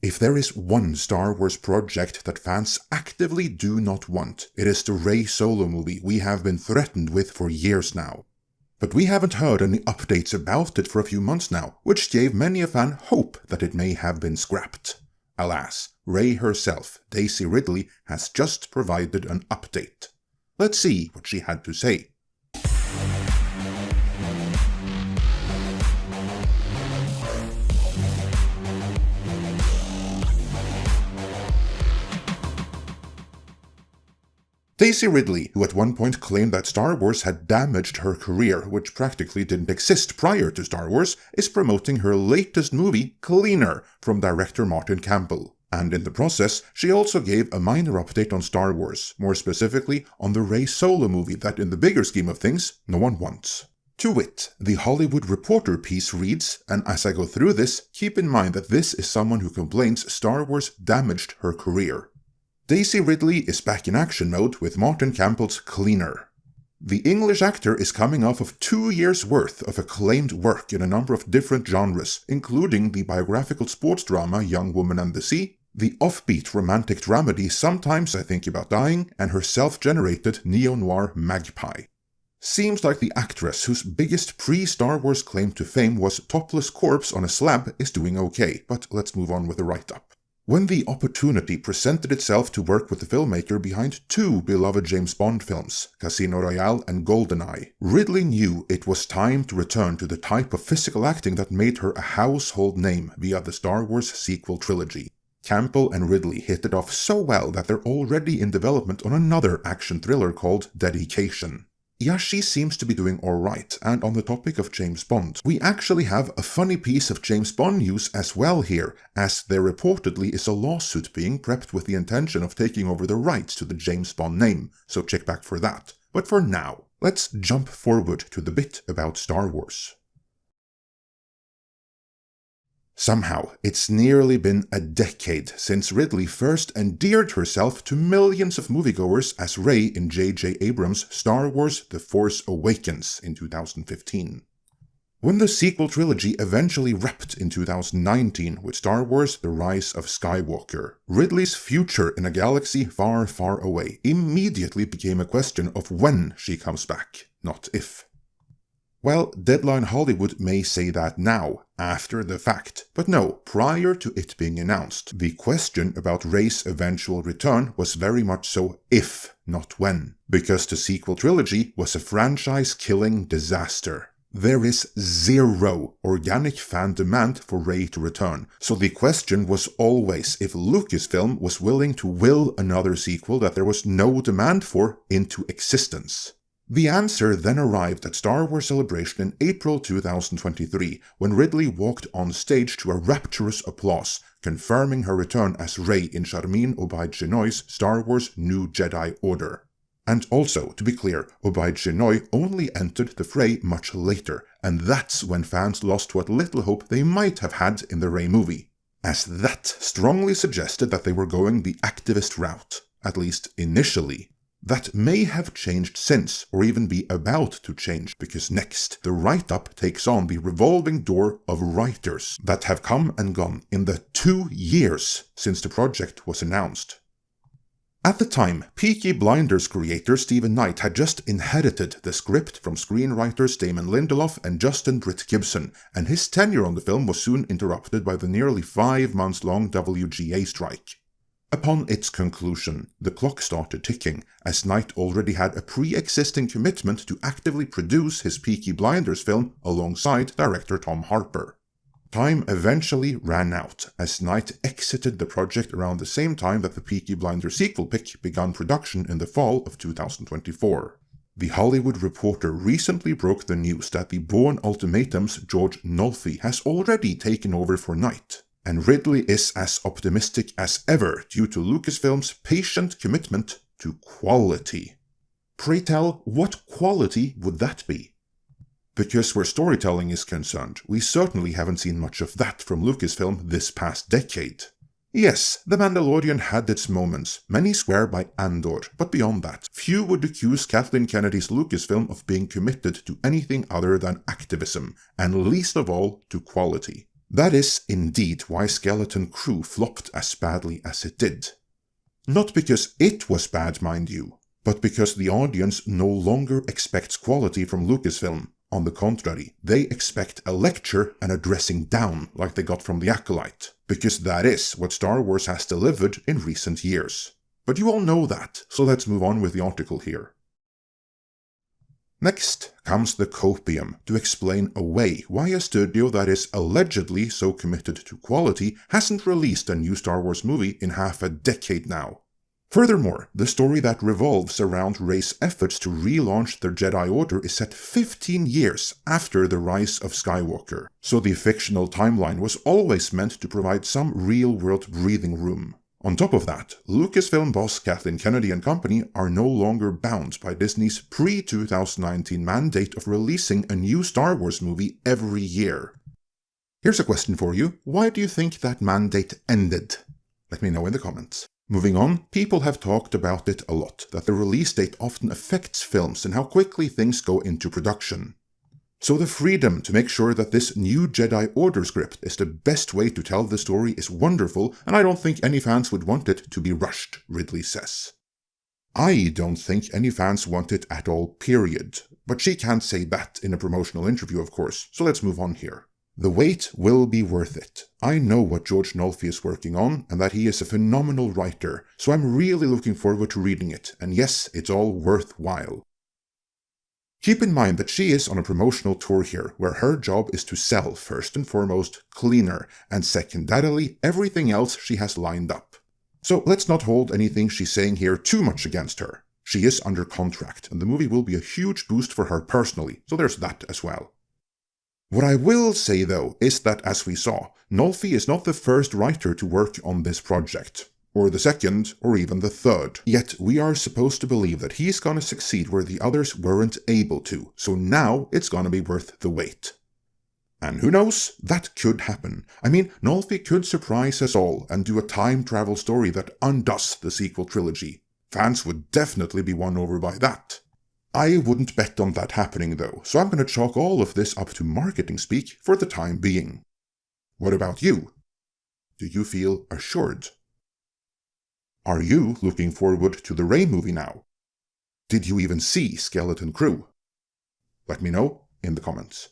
If there is one Star Wars project that fans actively do not want, it is the Rey Solo movie we have been threatened with for years now. But we haven't heard any updates about it for a few months now, which gave many a fan hope that it may have been scrapped. Alas, Rey herself, Daisy Ridley, has just provided an update. Let's see what she had to say. Daisy Ridley, who at one point claimed that Star Wars had damaged her career, which practically didn't exist prior to Star Wars, is promoting her latest movie, Cleaner, from director Martin Campbell. And in the process, she also gave a minor update on Star Wars, more specifically on the Rey Solo movie that in the bigger scheme of things, no one wants. To wit, the Hollywood Reporter piece reads, and as I go through this, keep in mind that this is someone who complains Star Wars damaged her career. Daisy Ridley is back in action mode with Martin Campbell's Cleaner. The English actor is coming off of 2 years' worth of acclaimed work in a number of different genres, including the biographical sports drama Young Woman and the Sea, the offbeat romantic dramedy Sometimes I Think About Dying, and her self-generated neo-noir Magpie. Seems like the actress whose biggest pre-Star Wars claim to fame was topless corpse on a slab is doing okay, but let's move on with the write-up. When the opportunity presented itself to work with the filmmaker behind 2 beloved James Bond films, Casino Royale and GoldenEye, Ridley knew it was time to return to the type of physical acting that made her a household name via the Star Wars sequel trilogy. Campbell and Ridley hit it off so well that they're already in development on another action thriller called Dedication. Yeah, she seems to be doing alright, and on the topic of James Bond, we actually have a funny piece of James Bond news as well here, as there reportedly is a lawsuit being prepped with the intention of taking over the rights to the James Bond name, so check back for that. But for now, let's jump forward to the bit about Star Wars. Somehow, it's nearly been a decade since Ridley first endeared herself to millions of moviegoers as Rey in J.J. Abrams' Star Wars The Force Awakens in 2015. When the sequel trilogy eventually wrapped in 2019 with Star Wars The Rise of Skywalker, Ridley's future in a galaxy far, far away immediately became a question of when she comes back, not if. Well, Deadline Hollywood may say that now, after the fact, but no, prior to it being announced, the question about Rey's eventual return was very much so if, not when, because the sequel trilogy was a franchise-killing disaster. There is zero organic fan demand for Rey to return, so the question was always if Lucasfilm was willing to will another sequel that there was no demand for into existence. The answer then arrived at Star Wars Celebration in April 2023, when Ridley walked on stage to a rapturous applause, confirming her return as Rey in Sharmeen Obaid-Chinoy's Star Wars New Jedi Order. And also, to be clear, Obaid-Chinoy only entered the fray much later, and that's when fans lost what little hope they might have had in the Rey movie, as that strongly suggested that they were going the activist route, at least initially. That may have changed since, or even be about to change, because next, the write-up takes on the revolving door of writers that have come and gone in the 2 years since the project was announced. At the time, Peaky Blinders creator Stephen Knight had just inherited the script from screenwriters Damon Lindelof and Justin Britt Gibson, and his tenure on the film was soon interrupted by the nearly 5 months-long WGA strike. Upon its conclusion, the clock started ticking, as Knight already had a pre-existing commitment to actively produce his Peaky Blinders film alongside director Tom Harper. Time eventually ran out, as Knight exited the project around the same time that the Peaky Blinders sequel pick began production in the fall of 2024. The Hollywood Reporter recently broke the news that the Bourne Ultimatum's George Nolfi has already taken over for Knight. And Ridley is as optimistic as ever due to Lucasfilm's patient commitment to quality. Pray tell, what quality would that be? Because where storytelling is concerned, we certainly haven't seen much of that from Lucasfilm this past decade. Yes, The Mandalorian had its moments, many swear by Andor, but beyond that, few would accuse Kathleen Kennedy's Lucasfilm of being committed to anything other than activism, and least of all to quality. That is indeed why Skeleton Crew flopped as badly as it did. Not because it was bad, mind you, but because the audience no longer expects quality from Lucasfilm. On the contrary, they expect a lecture and a dressing down like they got from The Acolyte, because that is what Star Wars has delivered in recent years. But you all know that, so let's move on with the article here. Next comes the copium to explain away why a studio that is allegedly so committed to quality hasn't released a new Star Wars movie in half a decade now. Furthermore, the story that revolves around Rey's efforts to relaunch the Jedi Order is set 15 years after the rise of Skywalker, so the fictional timeline was always meant to provide some real-world breathing room. On top of that, Lucasfilm boss Kathleen Kennedy and company are no longer bound by Disney's pre-2019 mandate of releasing a new Star Wars movie every year. Here's a question for you. Why do you think that mandate ended? Let me know in the comments. Moving on, people have talked about it a lot, that the release date often affects films and how quickly things go into production. So the freedom to make sure that this new Jedi Order script is the best way to tell the story is wonderful, and I don't think any fans would want it to be rushed, Ridley says. I don't think any fans want it at all, period. But she can't say that in a promotional interview, of course, so let's move on here. The wait will be worth it. I know what George Nolfi is working on, and that he is a phenomenal writer, so I'm really looking forward to reading it, and yes, it's all worthwhile. Keep in mind that she is on a promotional tour here, where her job is to sell, first and foremost, Cleaner, and secondarily, everything else she has lined up. So let's not hold anything she's saying here too much against her. She is under contract, and the movie will be a huge boost for her personally, so there's that as well. What I will say though, is that as we saw, Nolfi is not the first writer to work on this project. Or the second, or even the third. Yet we are supposed to believe that he's gonna succeed where the others weren't able to, so now it's gonna be worth the wait. And who knows, that could happen. I mean, Nolfi could surprise us all and do a time travel story that undoes the sequel trilogy. Fans would definitely be won over by that. I wouldn't bet on that happening though, so I'm gonna chalk all of this up to marketing speak for the time being. What about you? Do you feel assured? Are you looking forward to the Rey movie now? Did you even see Skeleton Crew? Let me know in the comments.